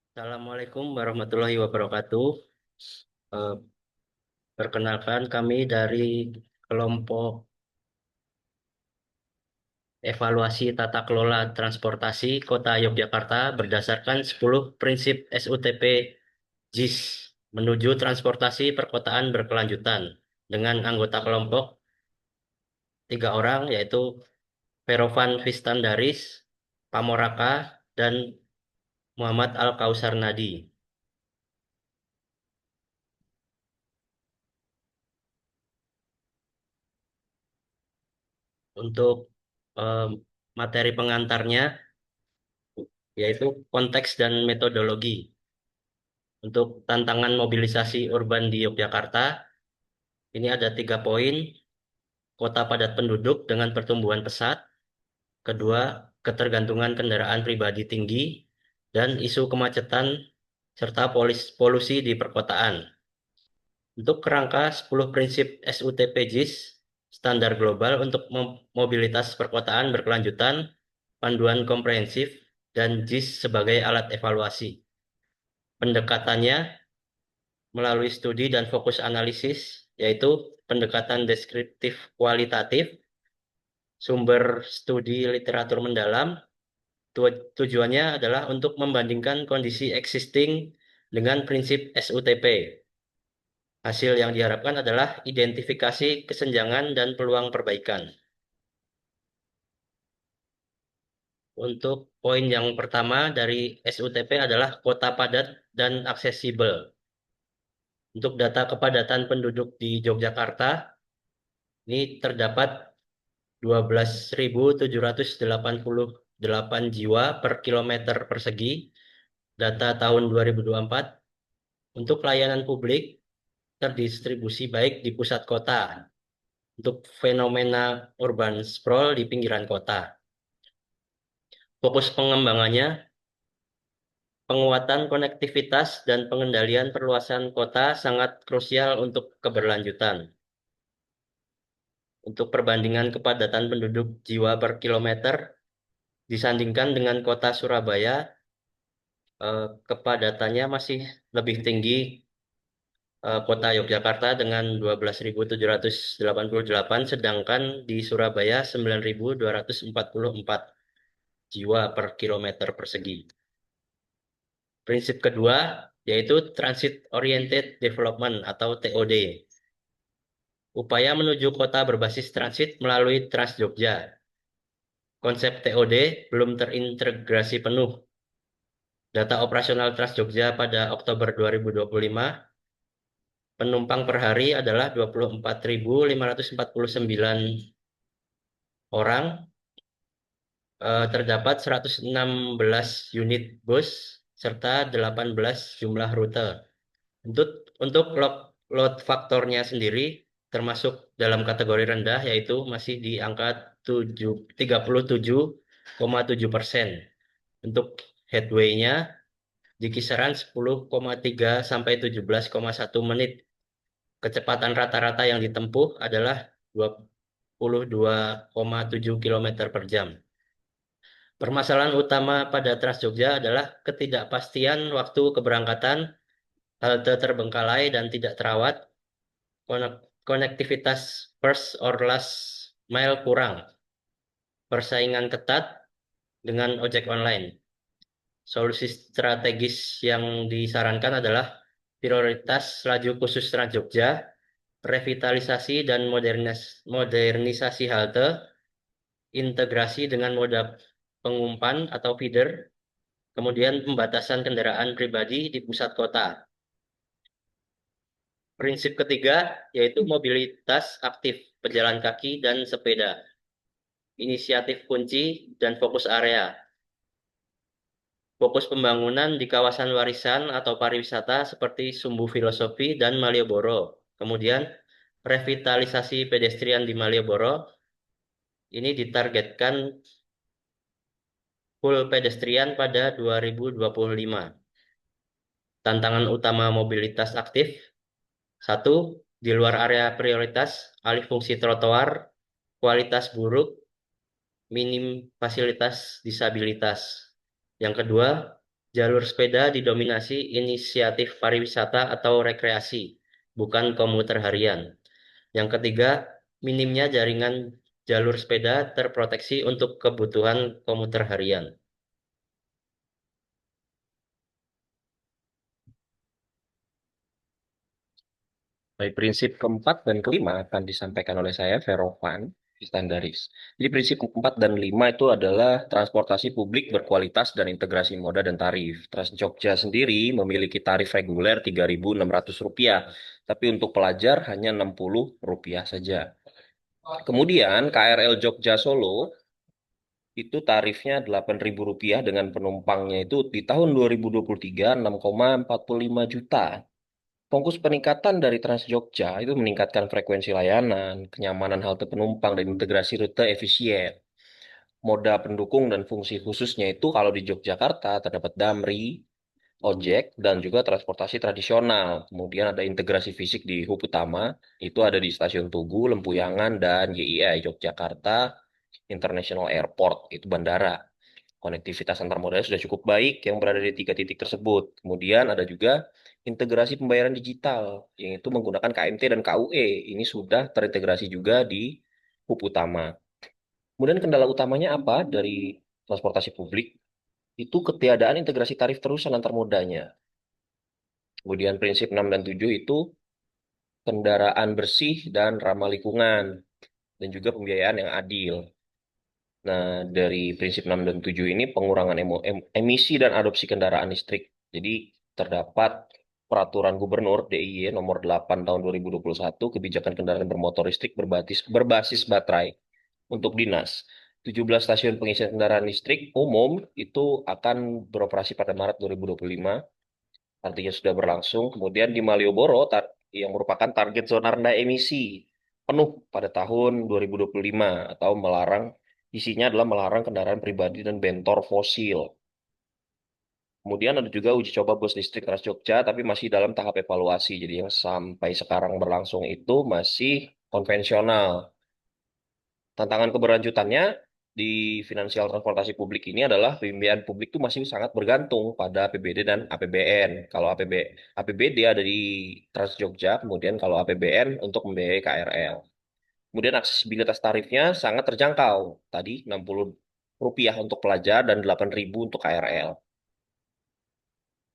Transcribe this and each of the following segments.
Assalamualaikum warahmatullahi wabarakatuh. Eh, Perkenalkan kami dari kelompok evaluasi tata kelola transportasi Kota Yogyakarta berdasarkan 10 prinsip SUTP JIS menuju transportasi perkotaan berkelanjutan dengan anggota kelompok 3 orang yaitu Verovan Vistandaris, Pamoraka, dan Muhammad Al-Kausar Nadi. Untuk eh, materi pengantarnya yaitu konteks dan metodologi. Untuk tantangan mobilisasi urban di Yogyakarta, ini ada 3 poin. Kota padat penduduk dengan pertumbuhan pesat. Kedua, ketergantungan kendaraan pribadi tinggi. Dan isu kemacetan serta polusi di perkotaan. Untuk kerangka 10 prinsip SUTP JIS, standar global untuk mobilitas perkotaan berkelanjutan, panduan komprehensif, dan JIS sebagai alat evaluasi. Pendekatannya melalui studi dan fokus analisis, yaitu pendekatan deskriptif kualitatif, sumber studi literatur mendalam. Tujuannya adalah untuk membandingkan kondisi existing dengan prinsip SUTP. Hasil yang diharapkan adalah identifikasi kesenjangan dan peluang perbaikan. Untuk poin yang pertama dari SUTP adalah kota padat dan aksesibel. Untuk data kepadatan penduduk di Yogyakarta, ini terdapat 12.788 jiwa per kilometer persegi, data tahun 2024. Untuk layanan publik terdistribusi baik di pusat kota, untuk fenomena urban sprawl di pinggiran kota. Fokus pengembangannya, penguatan konektivitas dan pengendalian perluasan kota sangat krusial untuk keberlanjutan. Untuk perbandingan kepadatan penduduk jiwa per kilometer, disandingkan dengan kota Surabaya, kepadatannya masih lebih tinggi kota Yogyakarta dengan 12.788, sedangkan di Surabaya 9.244 jiwa per kilometer persegi. Prinsip kedua yaitu Transit Oriented Development atau TOD. Upaya menuju kota berbasis transit melalui Trans Jogja. Konsep TOD belum terintegrasi penuh. Data operasional Trans Jogja pada Oktober 2025, penumpang per hari adalah 24.549 orang. Terdapat 116 unit bus serta 18 jumlah rute. Untuk load faktornya sendiri termasuk dalam kategori rendah, yaitu masih di angka 37,7%. Untuk headway-nya di kisaran 10,3 sampai 17,1 menit. Kecepatan rata-rata yang ditempuh adalah 22,7 km per jam. Permasalahan utama pada Trans Jogja adalah ketidakpastian waktu keberangkatan, halte terbengkalai dan tidak terawat, konektivitas first or last mile kurang, persaingan ketat dengan ojek online. Solusi strategis yang disarankan adalah prioritas laju khusus Trans Jogja, revitalisasi dan modernisasi halte, integrasi dengan moda pengumpan atau feeder, kemudian pembatasan kendaraan pribadi di pusat kota. Prinsip ketiga yaitu mobilitas aktif pejalan kaki dan sepeda. Inisiatif kunci dan fokus area. Fokus pembangunan di kawasan warisan atau pariwisata seperti Sumbu Filosofi dan Malioboro. Kemudian revitalisasi pedestrian di Malioboro ini ditargetkan full pedestrian pada 2025. Tantangan utama mobilitas aktif. 1. Di luar area prioritas, alih fungsi trotoar, kualitas buruk, minim fasilitas disabilitas. Yang kedua, Jalur sepeda didominasi inisiatif pariwisata atau rekreasi, bukan komuter harian. Yang ketiga, minimnya jaringan jalur sepeda terproteksi untuk kebutuhan komuter harian. Baik, prinsip keempat dan kelima akan disampaikan oleh saya, Verovan, standaris. Jadi prinsip keempat dan lima itu adalah transportasi publik berkualitas dan integrasi moda dan tarif. Trans Jogja sendiri memiliki tarif reguler Rp3.600, tapi untuk pelajar hanya Rp60 saja. Kemudian KRL Jogja Solo itu tarifnya Rp8.000 dengan penumpangnya itu di tahun 2023 6,45 juta. Fokus peningkatan dari Trans Jogja itu meningkatkan frekuensi layanan, kenyamanan halte penumpang, dan integrasi rute efisien. Moda pendukung dan fungsi khususnya itu kalau di Yogyakarta terdapat Damri, ojek, dan juga transportasi tradisional. Kemudian ada integrasi fisik di hub utama, itu ada di Stasiun Tugu, Lempuyangan, dan YIA, Yogyakarta International Airport, itu bandara. Konektivitas antar moda sudah cukup baik yang berada di tiga titik tersebut. Kemudian ada juga integrasi pembayaran digital, yaitu menggunakan KMT dan KUE. Ini sudah terintegrasi juga di hub utama. Kemudian kendala utamanya apa dari transportasi publik? Itu ketiadaan integrasi tarif terusan antar modanya. Kemudian prinsip 6 dan 7 itu kendaraan bersih dan ramah lingkungan dan juga pembiayaan yang adil. Nah, dari prinsip 6 dan 7 ini pengurangan emisi dan adopsi kendaraan listrik. Jadi terdapat Peraturan Gubernur DIY nomor 8 tahun 2021 kebijakan kendaraan bermotor listrik berbasis baterai untuk dinas. 17 stasiun pengisian kendaraan listrik umum itu akan beroperasi pada Maret 2025, artinya sudah berlangsung. Kemudian di Malioboro yang merupakan target zona rendah emisi penuh pada tahun 2025 atau melarang isinya adalah melarang kendaraan pribadi dan bentor fosil. Kemudian ada juga uji coba bus listrik Trans Jogja tapi masih dalam tahap evaluasi. Jadi yang sampai sekarang berlangsung itu masih konvensional. Tantangan keberlanjutannya di finansial transportasi publik ini adalah pembiayaan publik itu masih sangat bergantung pada APBD dan APBN. Kalau APBD ada di Trans Jogja, kemudian kalau APBN untuk membiayai KRL. Kemudian aksesibilitas tarifnya sangat terjangkau. Tadi Rp60 untuk pelajar dan Rp8.000 untuk KRL.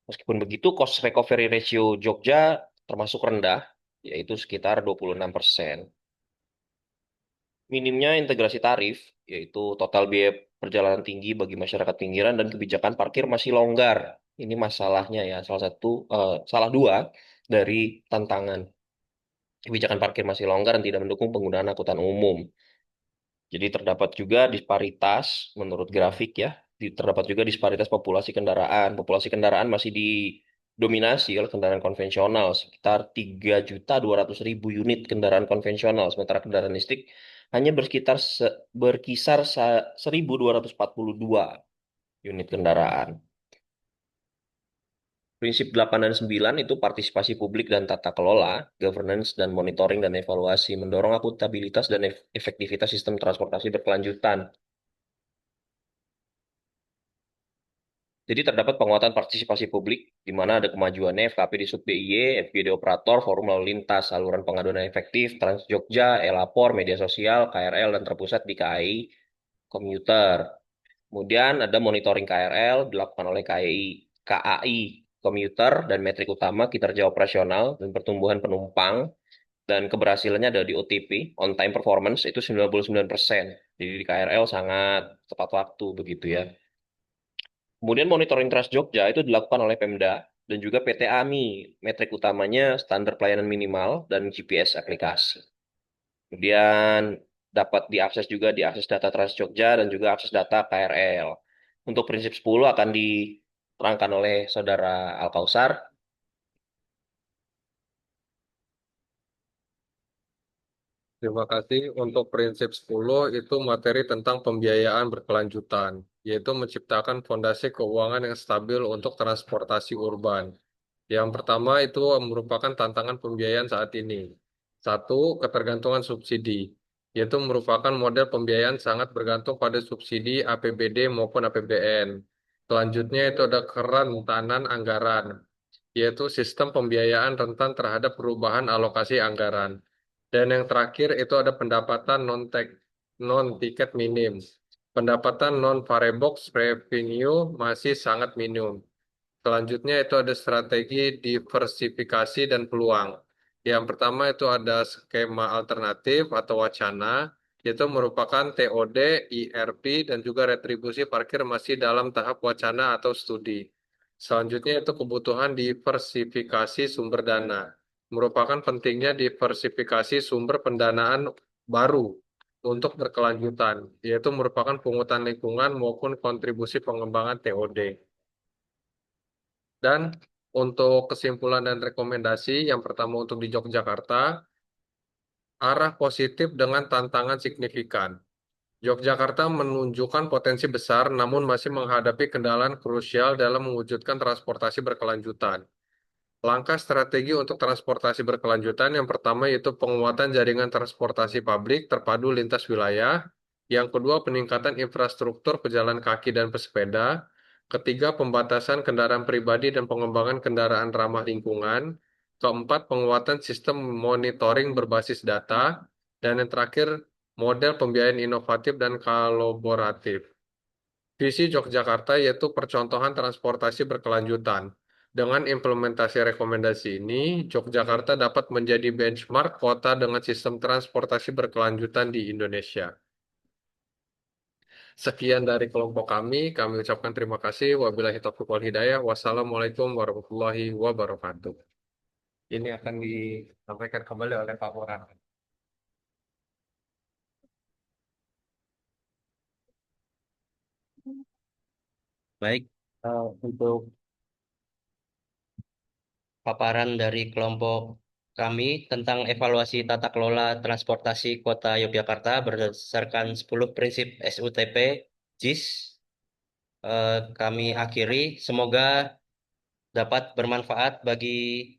Meskipun begitu, cost recovery ratio Jogja termasuk rendah, yaitu sekitar 26%. Minimnya integrasi tarif, yaitu total biaya perjalanan tinggi bagi masyarakat pinggiran dan kebijakan parkir masih longgar. Ini masalahnya ya, salah dua dari tantangan. Kebijakan parkir masih longgar dan tidak mendukung penggunaan angkutan umum. Jadi terdapat juga disparitas menurut grafik ya. Terdapat juga disparitas populasi kendaraan. Populasi kendaraan masih didominasi oleh kendaraan konvensional sekitar 3.200.000 unit kendaraan konvensional, sementara kendaraan listrik hanya berkisar 1.242 unit kendaraan. Prinsip 8 dan 9 itu partisipasi publik dan tata kelola, governance dan monitoring dan evaluasi, mendorong akuntabilitas dan efektivitas sistem transportasi berkelanjutan. Jadi terdapat penguatan partisipasi publik, di mana ada kemajuannya FKP di Sub DIY, FGD Operator, Forum Lalu Lintas, saluran pengaduan yang efektif, Trans Jogja, Elapor, media sosial, KRL, dan terpusat di KAI Komuter. Kemudian ada monitoring KRL dilakukan oleh KAI Komuter dan metrik utama kinerja operasional dan pertumbuhan penumpang dan keberhasilannya ada di OTP, on time performance itu 99%. Jadi di KRL sangat tepat waktu begitu ya. Kemudian monitoring Trans Jogja itu dilakukan oleh Pemda dan juga PT AMI. Metrik utamanya standar pelayanan minimal dan GPS aplikasi. Kemudian dapat diakses juga diakses data Trans Jogja dan juga akses data KRL. Untuk prinsip 10 akan diterangkan oleh Saudara Al-Kausar. Terima kasih. Untuk prinsip 10 itu materi tentang pembiayaan berkelanjutan, yaitu menciptakan fondasi keuangan yang stabil untuk transportasi urban. Yang pertama itu merupakan tantangan pembiayaan saat ini. Satu, ketergantungan subsidi, yaitu merupakan model pembiayaan sangat bergantung pada subsidi APBD maupun APBN. Selanjutnya itu ada kerentanan anggaran, yaitu sistem pembiayaan rentan terhadap perubahan alokasi anggaran. Dan yang terakhir itu ada pendapatan non-tiket minim. Pendapatan non-variable revenue masih sangat minim. Selanjutnya itu ada strategi diversifikasi dan peluang. Yang pertama itu ada skema alternatif atau wacana, yaitu merupakan TOD, IRP, dan juga retribusi parkir masih dalam tahap wacana atau studi. Selanjutnya itu kebutuhan diversifikasi sumber dana. Merupakan pentingnya diversifikasi sumber pendanaan baru untuk berkelanjutan, yaitu merupakan pungutan lingkungan maupun kontribusi pengembangan TOD. Dan untuk kesimpulan dan rekomendasi, yang pertama untuk di Yogyakarta, arah positif dengan tantangan signifikan. Yogyakarta menunjukkan potensi besar, namun masih menghadapi kendala krusial dalam mewujudkan transportasi berkelanjutan. Langkah strategi untuk transportasi berkelanjutan yang pertama yaitu penguatan jaringan transportasi publik terpadu lintas wilayah. Yang kedua, peningkatan infrastruktur pejalan kaki dan pesepeda. Ketiga, pembatasan kendaraan pribadi dan pengembangan kendaraan ramah lingkungan. Keempat, penguatan sistem monitoring berbasis data. Dan yang terakhir, model pembiayaan inovatif dan kolaboratif. Visi Yogyakarta yaitu percontohan transportasi berkelanjutan. Dengan implementasi rekomendasi ini, Yogyakarta dapat menjadi benchmark kota dengan sistem transportasi berkelanjutan di Indonesia. Sekian dari kelompok kami ucapkan terima kasih. Wabillahi taufiq wal hidayah. Wassalamualaikum warahmatullahi wabarakatuh. Ini akan disampaikan kembali oleh Pak Moran. Baik, untuk paparan dari kelompok kami tentang evaluasi tata kelola transportasi Kota Yogyakarta berdasarkan 10 prinsip SUTP JIS, kami akhiri. Semoga dapat bermanfaat bagi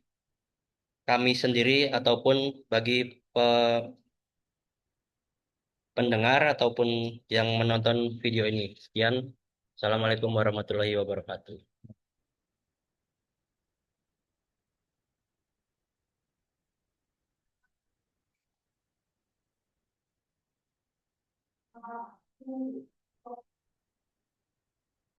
kami sendiri ataupun bagi pendengar ataupun yang menonton video ini. Sekian. Assalamualaikum warahmatullahi wabarakatuh.